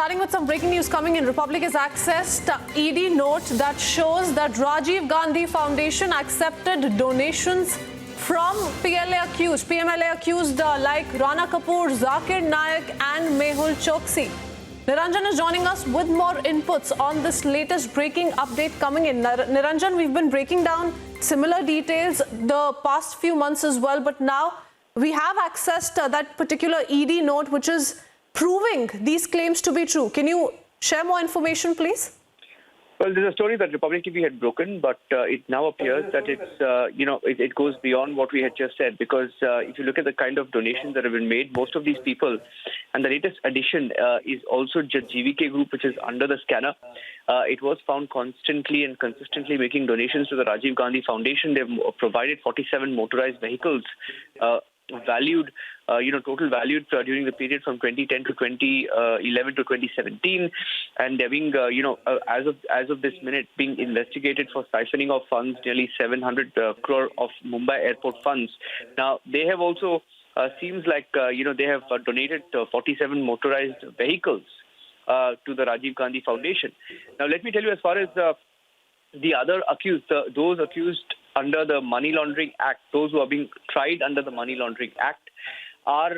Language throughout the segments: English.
Starting with some breaking news coming in, Republic has accessed ED note that shows that Rajiv Gandhi Foundation accepted donations from PMLA accused like Rana Kapoor, Zakir Naik and Mehul Choksi. Niranjan is joining us with more inputs on this latest breaking update coming in. Niranjan, we've been breaking down similar details the past few months as well, but now we have accessed that particular ED note which is proving these claims to be true. Can you share more information, please? Well, there's a story that Republic TV had broken, but it now appears that it goes beyond what we had just said, because if you look at the kind of donations that have been made, most of these people, and the latest addition is also GVK Group, which is under the scanner. It was found constantly and consistently making donations to the Rajiv Gandhi Foundation. They've provided 47 motorized vehicles, valued, total valued during the period from 2010 to 2011 to 2017, and they're being, as of this minute, being investigated for siphoning of funds, nearly 700 crore of Mumbai airport funds. Now, they have also, seems like, they have donated 47 motorized vehicles to the Rajiv Gandhi Foundation. Now, let me tell you, as far as the other accused, those accused under the Money Laundering Act, those who are being tried under the Money Laundering Act, are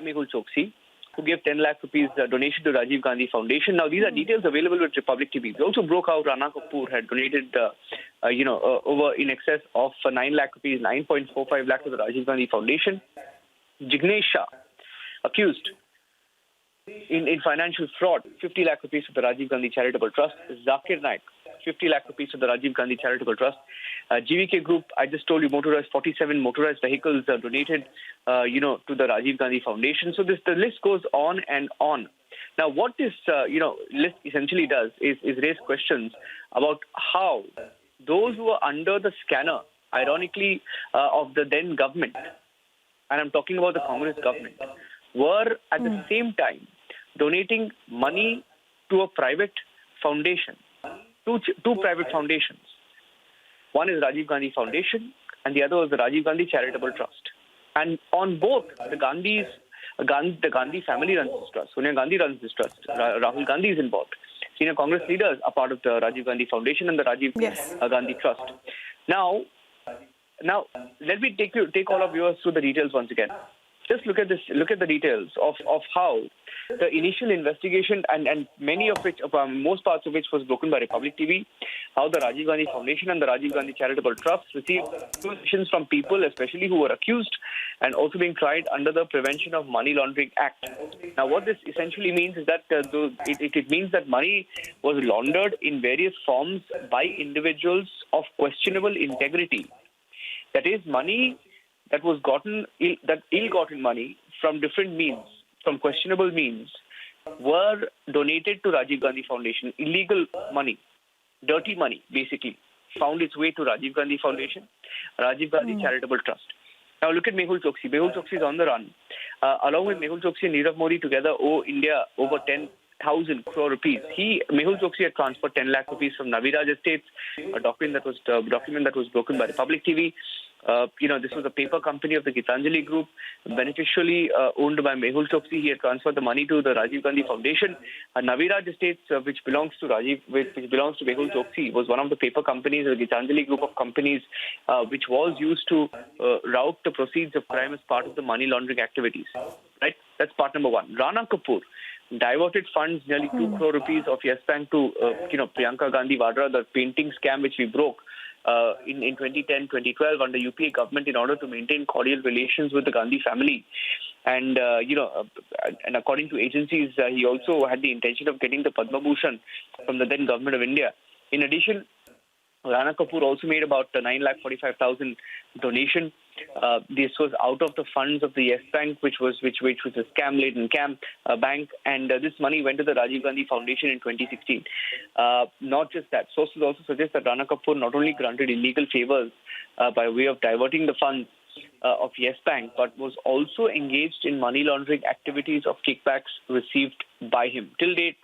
Mehul Choksi, who gave 10 lakh rupees donation to Rajiv Gandhi Foundation. Now, these are details available with Republic TV. We also broke how Rana Kapoor had donated, over in excess of 9 lakh rupees, 9.45 lakh to the Rajiv Gandhi Foundation. Jignesh Shah, accused in financial fraud, 50 lakh rupees to the Rajiv Gandhi Charitable Trust. Zakir Naik, 50 lakh rupees to the Rajiv Gandhi Charitable Trust. GVK Group, I just told you, 47 motorized vehicles donated, to the Rajiv Gandhi Foundation. So the list goes on and on. Now, what this, list essentially does is raise questions about how those who are under the scanner, ironically, of the then government, and I'm talking about the Congress government, were at the same time donating money to a private foundation, two private foundations. One is Rajiv Gandhi Foundation, and the other was the Rajiv Gandhi Charitable Trust. And on both, the Gandhi family runs this trust. Sonia Gandhi runs this trust. Rahul Gandhi is involved. Senior Congress leaders are part of the Rajiv Gandhi Foundation and the Rajiv Gandhi Trust. Now, let me take all of yours through the details once again. Just look at this. Look at the details of how the initial investigation and many of which, most parts of which was broken by Republic TV, how the Rajiv Gandhi Foundation and the Rajiv Gandhi Charitable Trust received donations from people, especially who were accused and also being tried under the Prevention of Money Laundering Act. Now, what this essentially means is that it means that money was laundered in various forms by individuals of questionable integrity. That is, money that was ill-gotten money from different means, from questionable means, were donated to Rajiv Gandhi Foundation. Illegal money, dirty money, basically, found its way to Rajiv Gandhi Foundation, Rajiv Gandhi Charitable Trust. Now look at Mehul Choksi. Mehul Choksi is on the run. Along with Mehul Choksi and Nirav Modi together owe India over 10,000 crore rupees. Mehul Choksi had transferred 10 lakh rupees from Naviraj Estates, a document that was broken by Republic TV. This was a paper company of the Gitanjali Group, beneficially owned by Mehul Choksi. He had transferred the money to the Rajiv Gandhi Foundation. Naviraj Estates, which belongs to Mehul Choksi, was one of the paper companies of the Gitanjali Group of companies, which was used to route the proceeds of crime as part of the money laundering activities. Right? That's part number one. Rana Kapoor diverted funds, nearly 2 crore rupees of Yes Bank to, Priyanka Gandhi Vadra, the painting scam which we broke in 2010-2012 under UPA government in order to maintain cordial relations with the Gandhi family. And, and according to agencies, he also had the intention of getting the Padma Bhushan from the then government of India. In addition, Rana Kapoor also made about 9,45,000 donation. This was out of the funds of the Yes Bank, which was a scam-laden bank, and this money went to the Rajiv Gandhi Foundation in 2016. Not just that, sources also suggest that Rana Kapoor not only granted illegal favors by way of diverting the funds of Yes Bank, but was also engaged in money laundering activities of kickbacks received by him. Till date,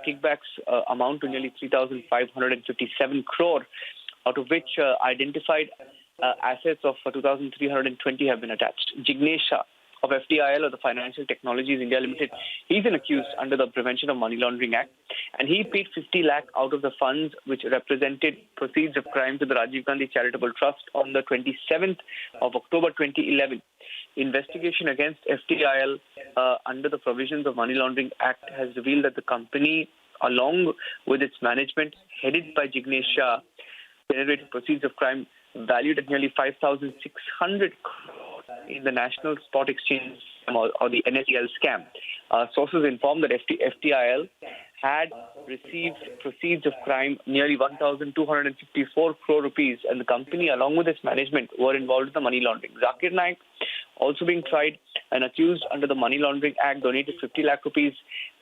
kickbacks amount to nearly 3,557 crore, out of which identified assets of 2,320 have been attached. Jignesh Shah of FTIL, or the Financial Technologies India Limited. He's an accused under the Prevention of Money Laundering Act, and he paid 50 lakh out of the funds which represented proceeds of crime to the Rajiv Gandhi Charitable Trust on the 27th of October 2011. Investigation against FTIL under the provisions of Money Laundering Act has revealed that the company, along with its management, headed by Jignesh Shah, generated proceeds of crime valued at nearly 5,600 crore in the National Spot Exchange or the NSEL scam. Sources inform that FTIL had received proceeds of crime nearly 1,254 crore rupees, and the company, along with its management, were involved in the money laundering. Zakir Naik, also being tried and accused under the Money Laundering Act, donated 50 lakh rupees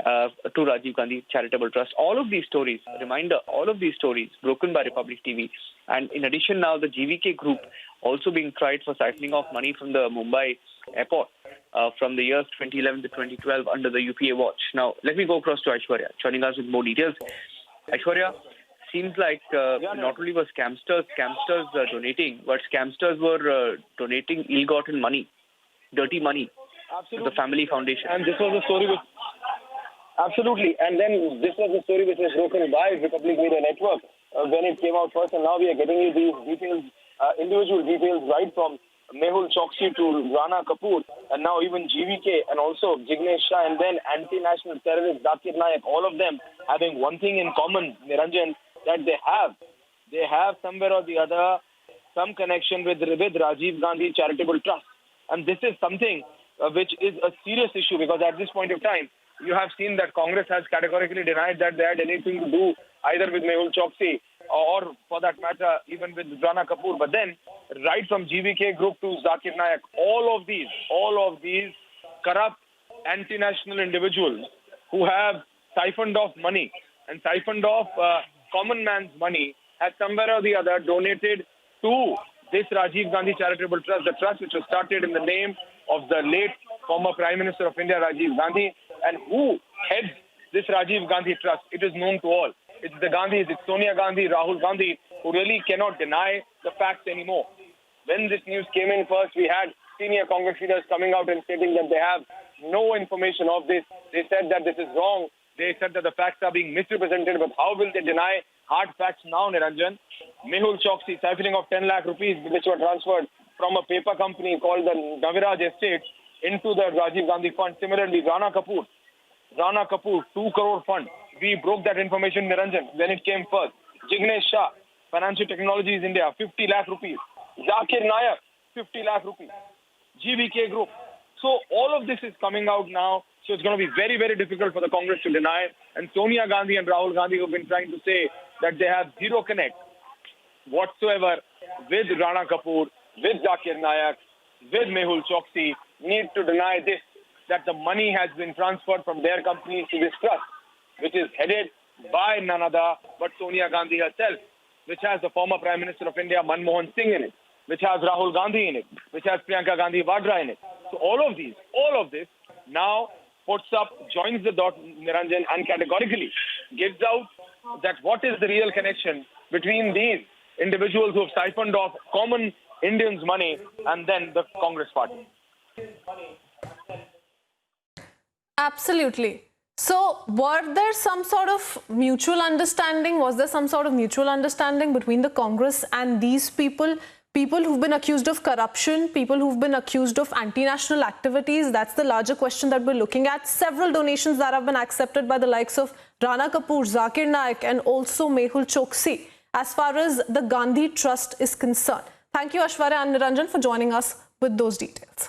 to Rajiv Gandhi Charitable Trust. All of these stories, reminder, all of these stories broken by Republic TV. And in addition, now the GVK Group also being tried for siphoning off money from the Mumbai airport from the years 2011 to 2012 under the UPA watch. Now, let me go across to Aishwarya, joining us with more details. Aishwarya, seems like not only were scamsters donating, but scamsters were donating ill-gotten money, dirty money, to the family foundation. And this was a story which... Absolutely. And then this was a story which was broken by Republic Media Network when it came out first. And now we are getting you these details, individual details, right from Mehul Choksi to Rana Kapoor, and now even GVK, and also Jignesh Shah, and then anti-national terrorist Zakir Naik, all of them having one thing in common, Niranjan, that they have somewhere or the other some connection with Rajiv Gandhi Charitable Trust. And this is something which is a serious issue, because at this point of time, you have seen that Congress has categorically denied that they had anything to do either with Mehul Choksi or, for that matter, even with Rana Kapoor. But then, right from GVK Group to Zakir Naik, all of these corrupt anti-national individuals who have siphoned off money and siphoned off common man's money has somewhere or the other donated to this Rajiv Gandhi Charitable Trust, the trust which was started in the name of the late former Prime Minister of India, Rajiv Gandhi. And who heads this Rajiv Gandhi Trust? It is known to all. It's the Gandhis, it's Sonia Gandhi, Rahul Gandhi, who really cannot deny the facts anymore. When this news came in first, we had senior Congress leaders coming out and stating that they have no information of this. They said that this is wrong. They said that the facts are being misrepresented. But how will they deny hard facts now, Niranjan? Mehul Choksi siphoning of 10 lakh rupees, which were transferred from a paper company called the Naviraj Estates into the Rajiv Gandhi Fund. Similarly, Rana Kapoor, 2 crore fund. We broke that information, Niranjan, when it came first. Jignesh Shah, Financial Technologies India, 50 lakh rupees. Zakir Naik, 50 lakh rupees. GVK Group. So all of this is coming out now. So it's going to be very, very difficult for the Congress to deny. And Sonia Gandhi and Rahul Gandhi, who have been trying to say that they have zero connect whatsoever with Rana Kapoor, with Zakir Naik, with Mehul Choksi, need to deny this, that the money has been transferred from their companies to this trust, which is headed by none other but Sonia Gandhi herself, which has the former Prime Minister of India, Manmohan Singh, in it, which has Rahul Gandhi in it, which has Priyanka Gandhi Vadra in it. So all of this now joins the dot, Niranjan, and categorically gives out that what is the real connection between these individuals who have siphoned off common Indians' money and then the Congress party. Absolutely. So, were there some sort of mutual understanding? Was there some sort of mutual understanding between the Congress and these people? People who've been accused of corruption, people who've been accused of anti-national activities? That's the larger question that we're looking at. Several donations that have been accepted by the likes of Rana Kapoor, Zakir Naik, and also Mehul Choksi, as far as the Gandhi Trust is concerned. Thank you, Aishwarya and Niranjan, for joining us with those details.